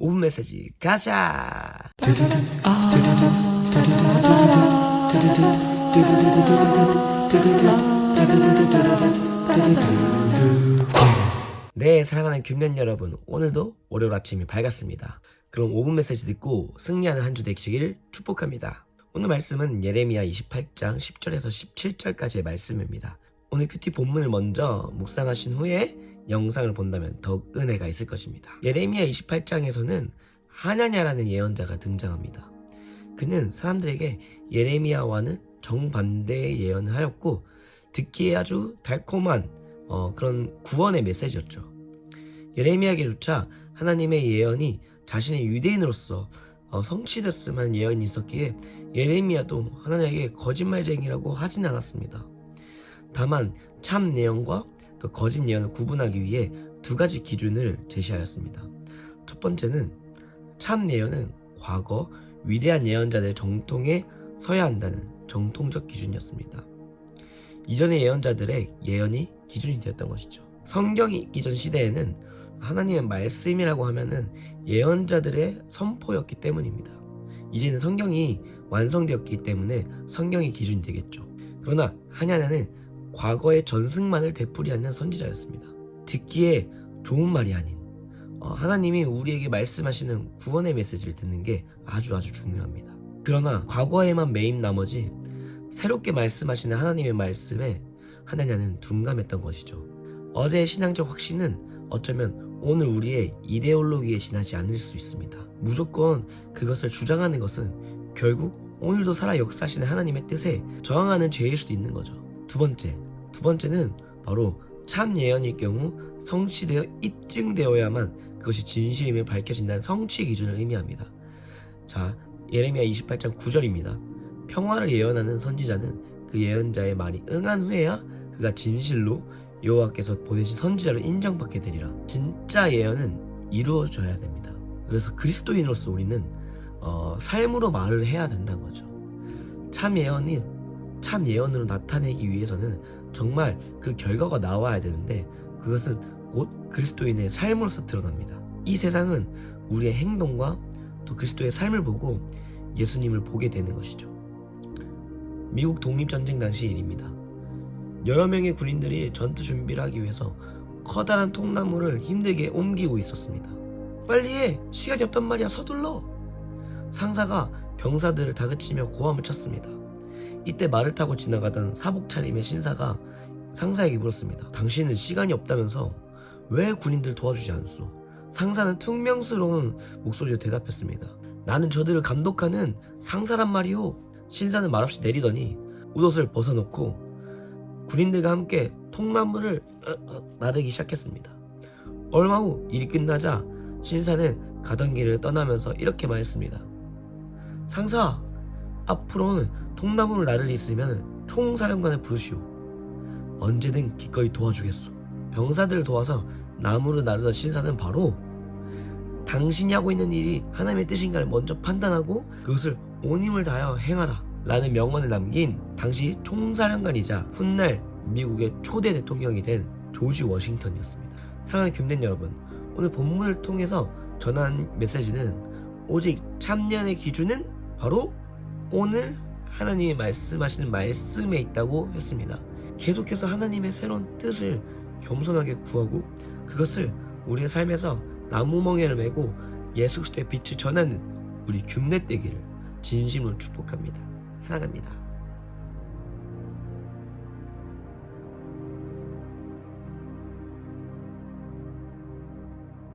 5분 메시지 가자. 네, 사랑하는 균면 여러분, 오늘도 월요일 아침이 밝았습니다. 그럼 5분 메시지 듣고 승리하는 한 주 되시길 축복합니다. 오늘 말씀은 예레미야 28장 10절에서 17절까지의 말씀입니다. 오늘 큐티 본문을 먼저 묵상하신 후에 영상을 본다면 더욱 은혜가 있을 것입니다. 예레미야 28장에서는 하냐냐라는 예언자가 등장합니다. 그는 사람들에게 예레미야와는 정반대의 예언을 하였고 듣기에 아주 달콤한 그런 구원의 메시지였죠. 예레미야에게조차 하나님의 예언이 자신의 유대인으로서 성취됐을 만한 예언이 있었기에 예레미야도 하나님에게 거짓말쟁이라고 하진 않았습니다. 다만 참 예언과 또 거짓 예언을 구분하기 위해 두 가지 기준을 제시하였습니다. 첫 번째는 참 예언은 과거 위대한 예언자들의 정통에 서야 한다는 정통적 기준이었습니다. 이전의 예언자들의 예언이 기준이 되었던 것이죠. 성경이 있기 전 시대에는 하나님의 말씀이라고 하면은 예언자들의 선포였기 때문입니다. 이제는 성경이 완성되었기 때문에 성경이 기준이 되겠죠. 그러나 하냐냐는 과거의 전승만을 되풀이하는 선지자였습니다. 듣기에 좋은 말이 아닌 하나님이 우리에게 말씀하시는 구원의 메시지를 듣는 게 아주 중요합니다. 그러나 과거에만 매인 나머지 새롭게 말씀하시는 하나님의 말씀에 하냐냐는 둔감했던 것이죠. 어제의 신앙적 확신은 어쩌면 오늘 우리의 이데올로기에 지나지 않을 수 있습니다. 무조건 그것을 주장하는 것은 결국 오늘도 살아 역사하시는 하나님의 뜻에 저항하는 죄일 수도 있는 거죠. 두 번째는 바로 참 예언일 경우 성취되어 입증되어야만 그것이 진실임을 밝혀진다는 성취 기준을 의미합니다. 자, 예레미야 28장 9절입니다. 평화를 예언하는 선지자는 그 예언자의 말이 응한 후에야 그가 진실로 여호와께서 보내신 선지자를 인정받게 되리라. 진짜 예언은 이루어져야 됩니다. 그래서 그리스도인으로서 우리는 삶으로 말을 해야 된다는 거죠. 참 예언으로 나타내기 위해서는 정말 그 결과가 나와야 되는데 그것은 곧 그리스도인의 삶으로서 드러납니다. 이 세상은 우리의 행동과 또 그리스도의 삶을 보고 예수님을 보게 되는 것이죠. 미국 독립전쟁 당시 일입니다. 여러 명의 군인들이 전투 준비를 하기 위해서 커다란 통나무를 힘들게 옮기고 있었습니다. 빨리 해! 시간이 없단 말이야! 서둘러! 상사가 병사들을 다그치며 고함을 쳤습니다. 이때 말을 타고 지나가던 사복 차림의 신사가 상사에게 물었습니다. 당신은 시간이 없다면서 왜 군인들 도와주지 않소? 상사는 퉁명스러운 목소리로 대답했습니다. 나는 저들을 감독하는 상사란 말이오. 신사는 말없이 내리더니 웃옷을 벗어놓고 군인들과 함께 통나무를 나르기 시작했습니다. 얼마 후 일이 끝나자 신사는 가던 길을 떠나면서 이렇게 말했습니다. 상사, 앞으로는 통나무를 나를 있으면 총사령관을 부르시오. 언제든 기꺼이 도와주겠소. 병사들을 도와서 나무를 나르던 신사는 바로 당신이 하고 있는 일이 하나님의 뜻인가를 먼저 판단하고 그것을 온 힘을 다하여 행하라 라는 명언을 남긴 당시 총사령관이자 훗날 미국의 초대 대통령이 된 조지 워싱턴이었습니다. 사랑하는 균된 여러분, 오늘 본문을 통해서 전한 메시지는 오직 참년의 기준은 바로 오늘 하나님이 말씀하시는 말씀에 있다고 했습니다. 계속해서 하나님의 새로운 뜻을 겸손하게 구하고 그것을 우리의 삶에서 나무멍에를 메고 예수 그리스도의 빛을 전하는 우리 균내 되기를 진심으로 축복합니다. 사랑합니다.